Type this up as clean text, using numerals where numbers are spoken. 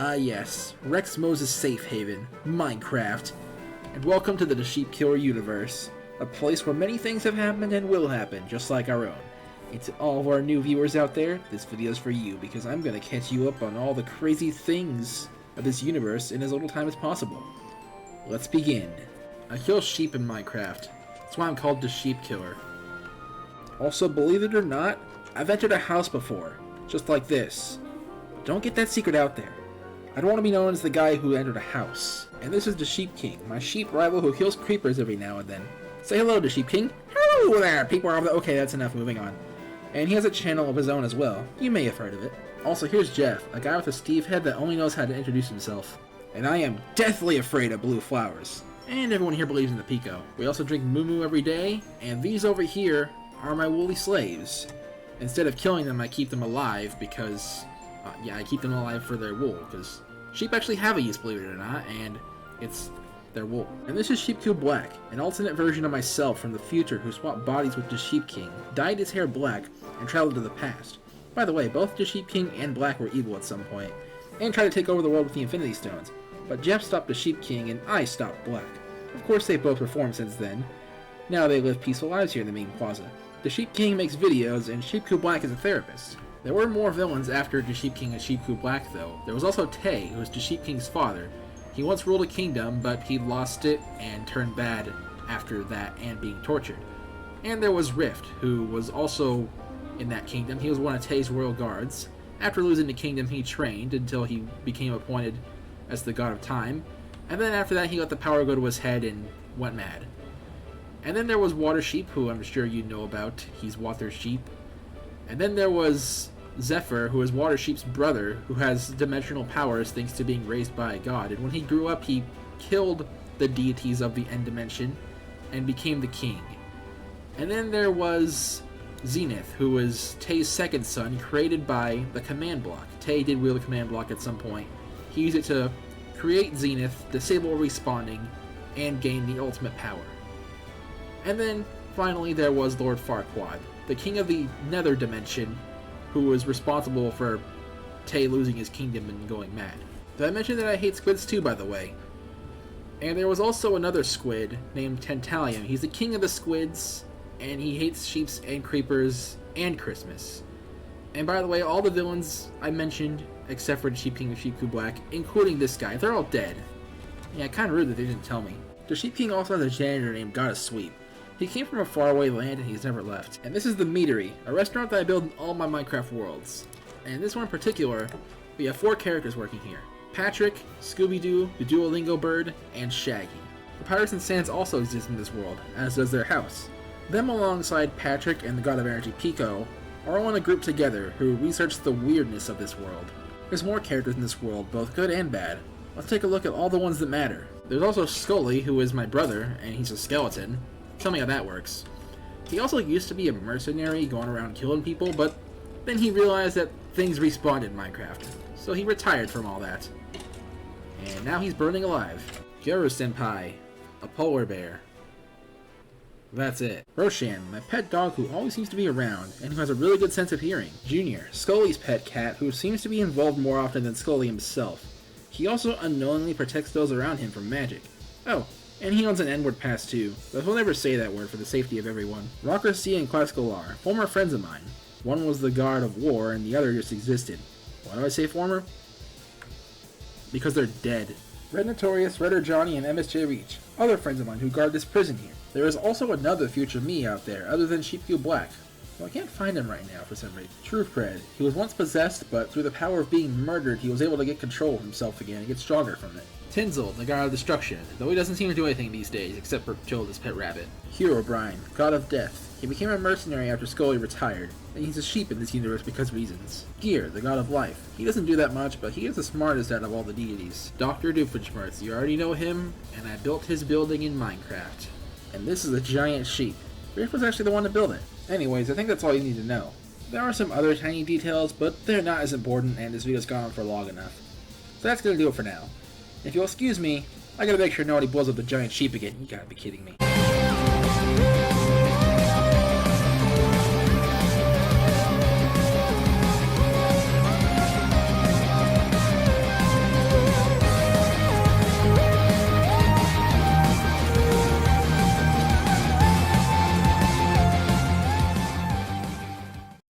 Ah yes, Rex Moses Safe Haven, Minecraft, and welcome to the DaSheepKiller Universe, a place where many things have happened and will happen, just like our own. And to all of our new viewers out there, this video is for you, because I'm gonna catch you up on all the crazy things of this universe in as little time as possible. Let's begin. I kill sheep in Minecraft. That's why I'm called DaSheepKiller. Also, believe it or not, I've entered a house before, just like this. But don't get that secret out there. I don't want to be known as the guy who entered a house. And this is the Sheep King, my sheep rival who kills creepers every now and then. Say hello to Sheep King. Hello there, people are okay, that's enough, moving on. And he has a channel of his own as well. You may have heard of it. Also, here's Jeff, a guy with a Steve head that only knows how to introduce himself. And I am deathly afraid of blue flowers. And everyone here believes in the Pico. We also drink Moo Moo every day, and these over here are my woolly slaves. Instead of killing them, I keep them alive because, I keep them alive for their wool, because sheep actually have a use, believe it or not, and it's their wool. And this is Sheepku Black, an alternate version of myself from the future who swapped bodies with the Sheep King, dyed his hair black, and traveled to the past. By the way, both the Sheep King and Black were evil at some point, and tried to take over the world with the Infinity Stones, but Jeff stopped the Sheep King and I stopped Black. Of course they both reformed since then. Now they live peaceful lives here in the main plaza. The Sheep King makes videos, and Sheepku Black is a therapist. There were more villains after the Sheep King and Sheepku Black, though. There was also Tay, who was the Sheep King's father. He once ruled a kingdom, but he lost it and turned bad after that and being tortured. And there was Rift, who was also in that kingdom. He was one of Tay's royal guards. After losing the kingdom, he trained until he became appointed as the god of time. And then after that, he let the power go to his head and went mad. And then there was Water Sheep, who I'm sure you know about. He's Water Sheep. And then there was Zephyr, who is Water Sheep's brother, who has dimensional powers thanks to being raised by a god. And when he grew up, he killed the deities of the end dimension and became the king. And then there was Zenith, who was Tay's second son, created by the command block. Tay did wield the command block at some point. He used it to create Zenith, disable respawning, and gain the ultimate power. And then, finally, there was Lord Farquaad, the king of the nether dimension, who was responsible for Tay losing his kingdom and going mad. Did I mention that I hate squids too, by the way? And there was also another squid named Tentalion. He's the king of the squids, and he hates sheeps and creepers and Christmas. And by the way, all the villains I mentioned, except for the Sheep King and Sheepku Black, including this guy, they're all dead. Yeah, kinda rude that they didn't tell me. The Sheep King also has a janitor named Goddess Sweep. He came from a faraway land and he's never left. And this is the Meadery, a restaurant that I build in all my Minecraft worlds. And in this one in particular, we have 4 characters working here. Patrick, Scooby-Doo, the Duolingo Bird, and Shaggy. The Pirates and Sands also exist in this world, as does their house. Them alongside Patrick and the God of Energy Pico are all in a group together who research the weirdness of this world. There's more characters in this world, both good and bad. Let's take a look at all the ones that matter. There's also Scully, who is my brother, and he's a skeleton. Tell me how that works. He also used to be a mercenary going around killing people, but then he realized that things respawned in Minecraft, so he retired from all that. And now he's burning alive. Gyaru-senpai, a polar bear. That's it. Roshan, my pet dog who always seems to be around, and who has a really good sense of hearing. Junior, Scully's pet cat who seems to be involved more often than Scully himself. He also unknowingly protects those around him from magic. Oh, and he owns an N-word pass too, but he'll never say that word for the safety of everyone. Rocker C and Classical R, former friends of mine. One was the god of war and the other just existed. Why do I say former? Because they're dead. Red Notorious, Redder Johnny, and MSJ Reach, other friends of mine who guard this prison here. There is also another future me out there, other than Sheepku Black. Well, I can't find him right now for some reason. Truthpred. He was once possessed, but through the power of being murdered, he was able to get control of himself again and get stronger from it. Tinsel, the god of destruction, though he doesn't seem to do anything these days, except for kill his pet rabbit. Hero Brian, god of death. He became a mercenary after Scully retired, and he's a sheep in this universe because reasons. Gear, the god of life. He doesn't do that much, but he is the smartest out of all the deities. Dr. Doofenshmirtz, you already know him, and I built his building in Minecraft. And this is a giant sheep. Rick was actually the one to build it. Anyways, I think that's all you need to know. There are some other tiny details, but they're not as important, and this video's gone on for long enough. So that's gonna do it for now. If you'll excuse me, I gotta make sure nobody blows up the giant sheep again. You gotta be kidding me.